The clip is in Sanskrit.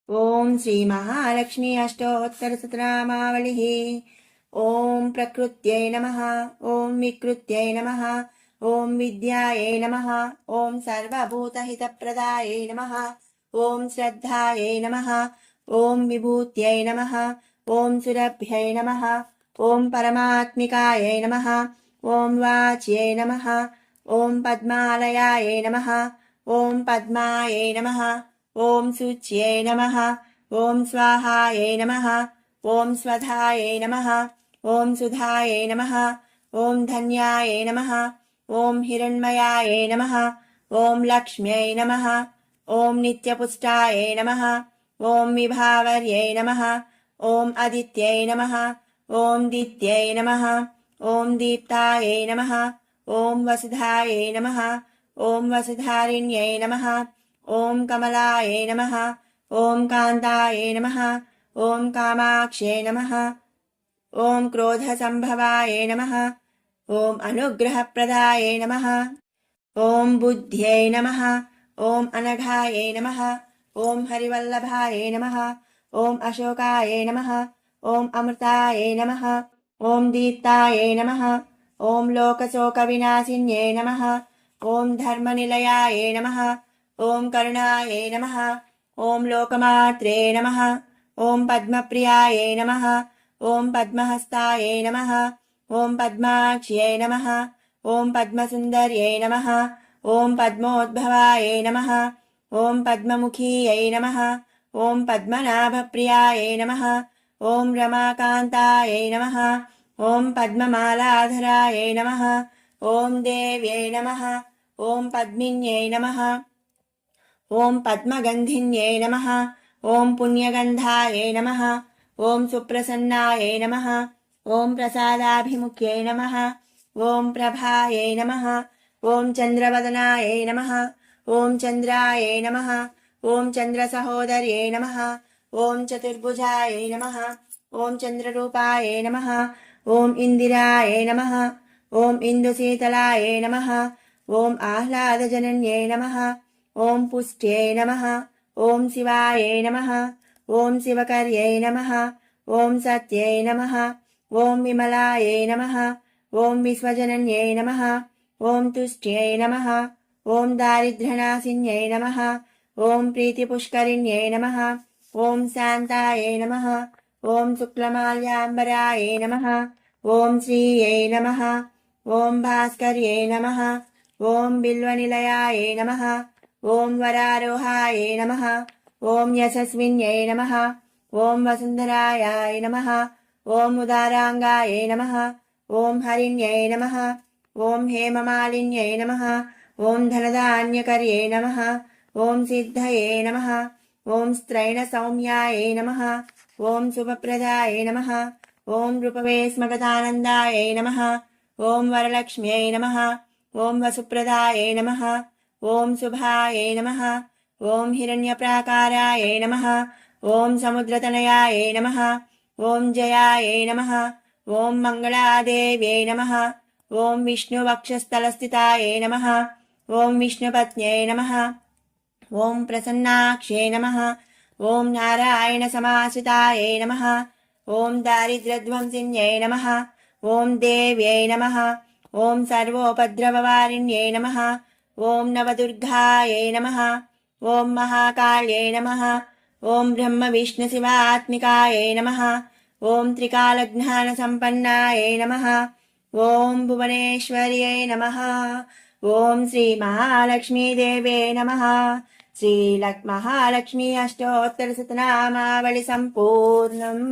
ॐ श्रीमहालक्ष्मी अष्टोत्तरशतनामावलिः। ॐ प्रकृत्यै नमः। ॐ विकृत्यै नमः। ॐ विद्यायै नमः। ॐ सर्वभूतहितप्रदायै नमः। ॐ श्रद्धायै नमः। ॐ विभूत्यै नमः। ॐ सुरभ्यै नमः। ॐ परमात्मिकायै नमः। ॐ वाच्यै नमः। ॐ पद्मालयायै नमः। ॐ पद्मायै नमः। ॐ शुच्यै नमः। ॐ स्वाहायै नमः। ॐ स्वधायै नमः। ॐ सुधायै नमः। ॐ धन्यायै नमः। ॐ हिरण्मयायै नमः। ॐ लक्ष्म्यै नमः। ॐ नित्यपुष्टायै नमः। ॐ विभावर्यै नमः। ॐ अदित्यै नमः। ॐ दित्यै नमः। ॐ दीप्तायै नमः। ॐ वसुधायै नमः। ॐ वसुधारिण्यै नमः। ॐ कमलायै नमः। ॐ कान्तायै नमः। ॐ कामाक्ष्यै नमः। ॐ क्रोधसम्भवायै नमः। ॐ अनुग्रहप्रदायै नमः। ॐ बुद्ध्यै नमः। ॐ अनघायै नमः। ॐ हरिवल्लभायै नमः। ॐ अशोकायै नमः। ॐ अमृतायै नमः। ॐ दीप्तायै नमः। ॐ लोकशोकविनाशिन्यै नमः। ॐ धर्मनिलयायै नमः। ॐ करुणायै नमः। ॐ लोकमात्रे नमः। ॐ पद्मप्रियायै नमः। ॐ पद्महस्तायै नमः। ॐ पद्माक्ष्यै नमः। ॐ पद्मसुन्दर्यै नमः। ॐ पद्मोद्भवायै नमः। ॐ पद्ममुखीयै नमः। ॐ पद्मनाभप्रियायै नमः। ॐ रमाकान्तायै नमः। ॐ पद्ममालाधरायै नमः। ॐ देव्यै नमः। ॐ पद्मिन्यै नमः। ॐ पद्मगन्धिन्यै नमः। ॐ पुण्यगन्धायै नमः। ॐ सुप्रसन्नायै नमः। ॐ प्रसादाभिमुख्यै नमः। ॐ प्रभायै नमः। ॐ चन्द्रवदनायै नमः। ॐ चन्द्रायै नमः। ॐ चन्द्रसहोदर्यै नमः। ॐ चतुर्भुजायै नमः। ॐ चन्द्ररूपायै नमः। ॐ इन्दिरायै नमः। ॐ इन्दुशीतलायै नमः। ॐ आह्लादजनन्यै नमः। ॐ पुष्ट्यै नमः। ॐ शिवायै नमः। ॐ शिवकर्यै नमः। ॐ सत्यै नमः। ॐ विमलायै नमः। ॐ विश्वजनन्यै नमः। ॐ तुष्ट्यै नमः। ॐ दारिद्र्यनाशिन्यै नमः। ॐ प्रीतिपुष्करिण्यै नमः। ॐ शान्तायै नमः। ॐ शुक्लमाल्याम्बरायै नमः। ॐ श्रियै नमः। ॐ भास्कर्यै नमः। ॐ बिल्वनिलयायै नमः। ॐ वरारोहायै नमः। ॐ यशस्विन्यै नमः। ॐ वसुन्धरायै नमः। ॐ उदाराङ्गायै नमः। ॐ हरिण्यै नमः। ॐ हेममालिन्यै नमः। ॐ धनधान्यकर्यै नमः। ॐ सिद्धये नमः। ॐ स्त्रैणसौम्यायै नमः। ॐ शुभप्रदायै नमः। ॐ रूपवेस्मगतानन्दायै नमः। ॐ वरलक्ष्म्यै नमः। ॐ वसुप्रदायै नमः। ॐ शुभायै नमः। ॐ हिरण्यप्राकारायै नमः। ॐ समुद्रतनयायै नमः। ॐ जयायै नमः। ॐ मङ्गलादेव्यै नमः। ॐ विष्णुवक्षस्थलस्थितायै नमः। ॐ विष्णुपत्न्यै नमः। ॐ प्रसन्नाक्ष्यै नमः। ॐ नारायणसमाश्रितायै नमः। ॐ दारिद्र्यध्वंसिन्यै नमः। ॐ देव्यै नमः। ॐ सर्वोपद्रववारिण्यै नमः। ॐ नवदुर्गायै नमः। ॐ महाकाल्यै नमः। ॐ ब्रह्मविष्णुशिवात्मिकायै नमः। ॐ त्रिकालज्ञानसम्पन्नायै नमः। ॐ भुवनेश्वर्यै नमः। ॐ श्रीमहालक्ष्मीदेव्यै नमः। श्रीमहालक्ष्मी अष्टोत्तरशतनामावळि सम्पूर्णम्।